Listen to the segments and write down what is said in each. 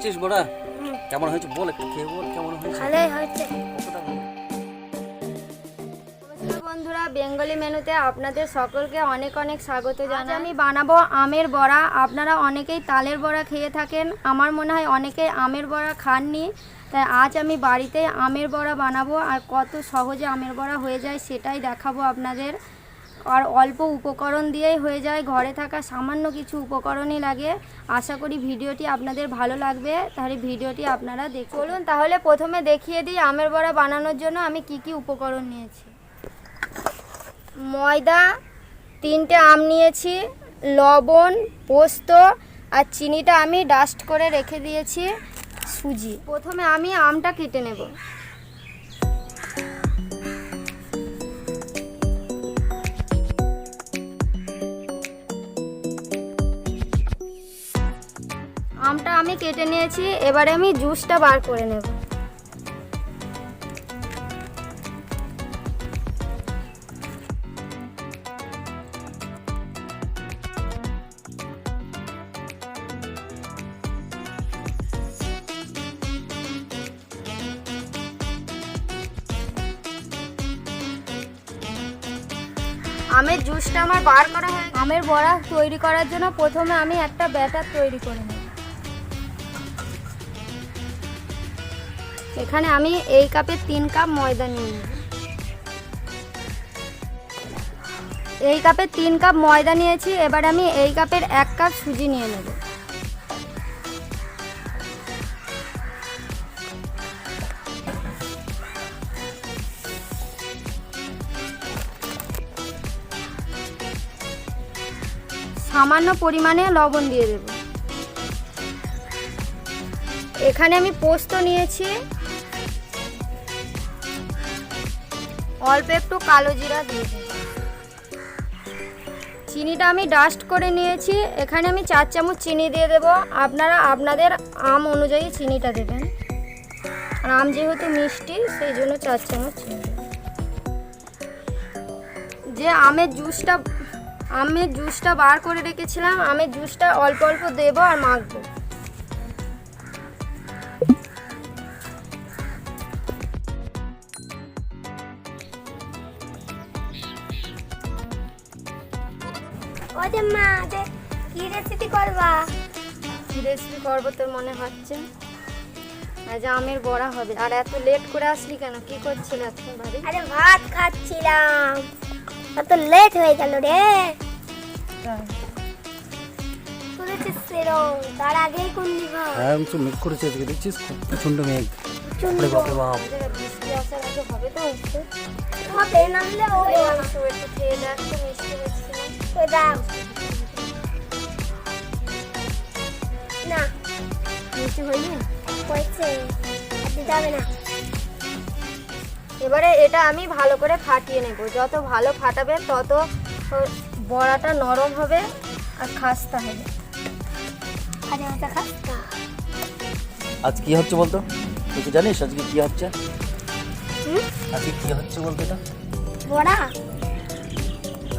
খাচ্ছিস বড়া? কেমন হয়েছে বল, একটু খেয়ে বল কেমন হয়েছে। ভালোই হয়েছে। কতটা ভালো? নমস্কার বন্ধুরা, বেঙ্গলি মেনুতে আপনাদের সকলকে অনেক অনেক স্বাগত জানাই। আমি বানাবো আমের বড়া। আপনারা অনেকেই তালের বড়া খেয়ে থাকেন, আমার মনে হয় অনেকেই আমের বড়া খাননি, তাই আজ আমি বাড়িতে আমের বড়া বানাবো। আর কত সহজে আমের বড়া হয়ে যায় সেটাই দেখাবো আপনাদের। আর অল্প উপকরণ দিয়েই হয়ে যায়, ঘরে থাকা সামান্য কিছু উপকরণই লাগে। আশা করি ভিডিওটি আপনাদের ভালো লাগবে, তাহলে ভিডিওটি আপনারা দেখুন। চলুন তাহলে প্রথমে দেখিয়ে দিই আমের বড়া বানানোর জন্য আমি কি কি উপকরণ নিয়েছি। ময়দা, 3টে আম নিয়েছি, লবণ, পোস্ত আর চিনিটা আমি ডাস্ট করে রেখে দিয়েছি, সুজি। প্রথমে আমি আমটা কেটে নেব। আমটা আমি কেটে নিয়েছি, এবারে আমি জুসটা বার করে নেব। আমের জুসটা আমার বার করা হয়। আমের বড়া তৈরি করার জন্য প্রথমে আমি একটা ব্যাটার তৈরি করে নেব। এখানে আমি এই কাপে 3 কাপ ময়দা নিয়ে নেব। এই কাপে 3 কাপ ময়দা নিয়েছি, এবার আমি এই কাপের 1 কাপ সুজি নিয়ে নেব। সামান্য পরিমাণে লবণ দিয়ে দেব। এখানে আমি পোস্ত নিয়েছি, অল্প একটু কালো জিরা দিয়ে দেব। চিনিটা আমি ডাস্ট করে নিয়েছি, এখানে আমি 4 চামচ চিনি দিয়ে দেব। আপনারা আপনাদের আম অনুযায়ী চিনিটা দেবেন, আর আম যেহেতু মিষ্টি সেই জন্য 4 চামচ চিনি দেব। যে আমের জুসটা বার করে রেখেছিলাম, আমের জুসটা অল্প অল্প দেব আর মাখবো। ওরে মা, কি রেসিপি করবা? কি রেসিপি করবো তোর মনে হচ্ছে? আজ আমের বড়া হবে। আর এত লেট করে আসলি কেন, কি করছিস এখন বাড়ি? আরে ভাত খাচ্ছিলাম, এত লেট হয়ে গেল রে। করেছিস সেরম, তার আগেই কোন দিবা? হ্যাঁ আমি তো মেঘ করেছি আজকে, দেখছিস খুব প্রচন্ড মেঘ। বাপরে বাপ, বৃষ্টি আসার আগে হবে তো একটু। হবে নাহলে ওই একটু খেয়ে দেখ তো, মিষ্টি হচ্ছে দাও না, মিষ্টি হয়নি হয়েছে, দিতে হবে না। এবারে এটা আমি ভালো করে ফাটিয়ে নেব। যত ভালো ফাটাবে তত বড়াটা নরম হবে আর খাস্তা হবে। আরে ওটা খাস্তা। আজ কি হচ্ছে বলতো? তুই কি জানিস আজকে কি হচ্ছে? আজকে কি হচ্ছে বলতো? এটা বড়া,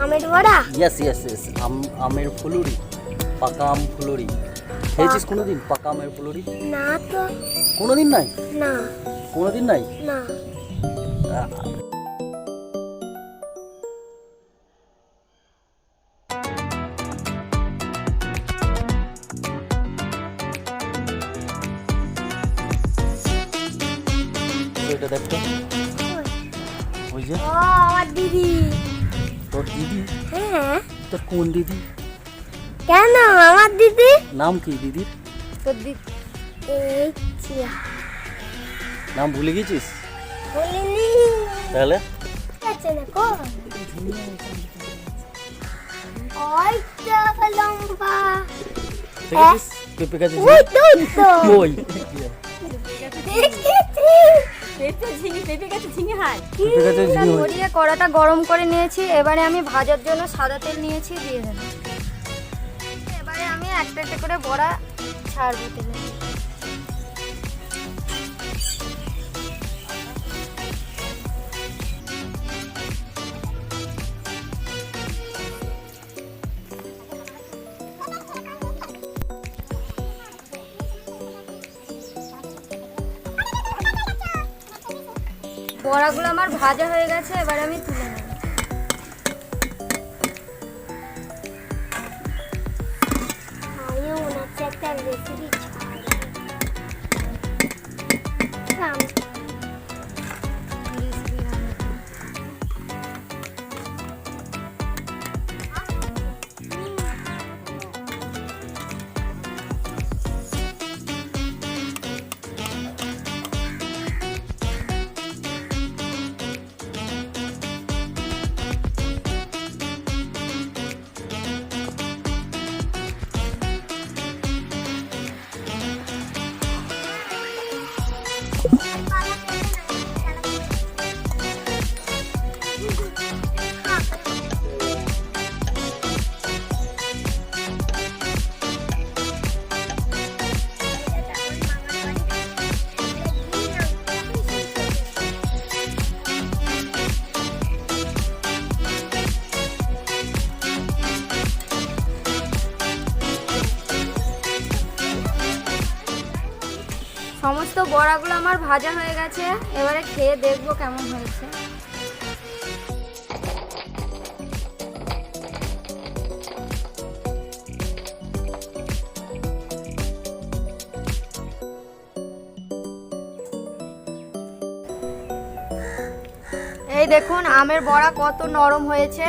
আমের বড়া। ইয়েস ইয়েস ইয়েস, আমের ফুলুরি, পাকা আম ফুলুরি। খেয়েছিস কোনোদিন পাকা আমের ফুলুরি? না তো। কোনোদিন নাই? না। কোনোদিন নাই? না। এটা দেখতো, ওই যে ও আমার দিদি। তোর দিদি? হ্যাঁ। তোর কোন দিদি? কেন আমার দিদি? নাম কি দিদির? তোর দিদি এই চিয়া। নাম ভুলে গেছিস? বলিনি। তাহলে আছে না কোন? ওই তো লম্বা। দেখেছিস পেঁপে গাছে? ওই তো তো। ওই পেঁপে গাছে ঝিঙে হয়। পেঁপে গাছে ঝিঙে হয়েছে। ধরিয়ে কড়াটা গরম করে নিয়েছি, এবারে আমি ভাজার জন্য সাদা তেল নিয়েছি, দিয়ে দেব। এবারে আমি একটা একটা করে বড়া ছাড়বো তেলে। বড়াগুলো আমার ভাজা হয়ে গেছে, এবার আমি তুলে নেব। আমিও মনে হচ্ছে একটা রেসিপি সমস্ত বড়াগুলো আমার ভাজা হয়ে গেছে, এবারে খেয়ে দেখবো কেমন হয়েছে। এই দেখুন আমের বড়া কত নরম হয়েছে,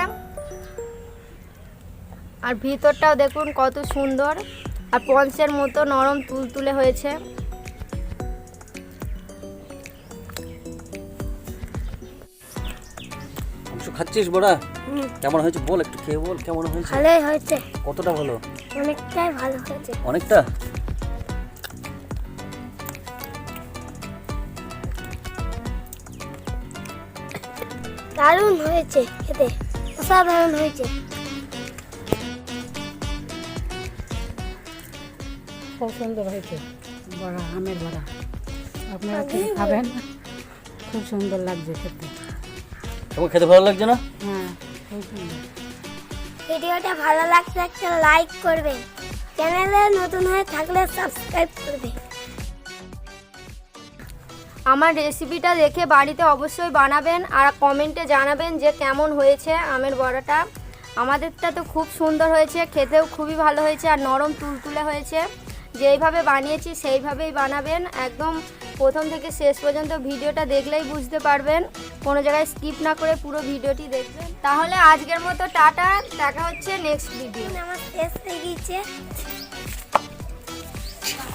আর ভিতরটাও দেখুন কত সুন্দর, আর পঞ্চের মতো নরম তুলতুলে হয়েছে। খাচ্ছিস বড়া? কেমন হয়েছে বল, একটু খেয়ে বল কেমন হয়েছে। ভালোই হয়েছে, কতটা ভালো? অনেকটাই ভালো হয়েছে। অনেকটা? দারুণ হয়েছে খেতে, অসাধারণ হয়েছে। খুব সুন্দর হয়েছে বড়া, আমের বড়া। আপনারা খেয়ে খাবেন, খুব সুন্দর লাগছে খেতে। তোমার খেতে ভালো লাগছে না? হ্যাঁ, খুব সুন্দর। ভিডিওটা ভালো লাগলে একটা লাইক করবেন, চ্যানেলে নতুন হয়ে থাকলে সাবস্ক্রাইব করবেন। আমার রেসিপিটা দেখে বাড়িতে অবশ্যই বানাবেন, আর কমেন্টে জানাবেন যে কেমন হয়েছে আমের বড়াটা। আমাদেরটা তো খুব সুন্দর হয়েছে, খেতেও খুবই ভালো হয়েছে, আর নরম তুলতুলে হয়েছে। যেইভাবে বানিয়েছি সেইভাবেই বানাবেন, একদম প্রথম থেকে শেষ পর্যন্ত ভিডিওটা দেখলেই বুঝতে পারবেন, কোনো জায়গায় স্কিপ না করে পুরো ভিডিওটি দেখবেন। তাহলে আজকের মতো টাটা, দেখা হচ্ছে নেক্সট ভিডিও। আমার শেষ হয়ে গিয়েছে।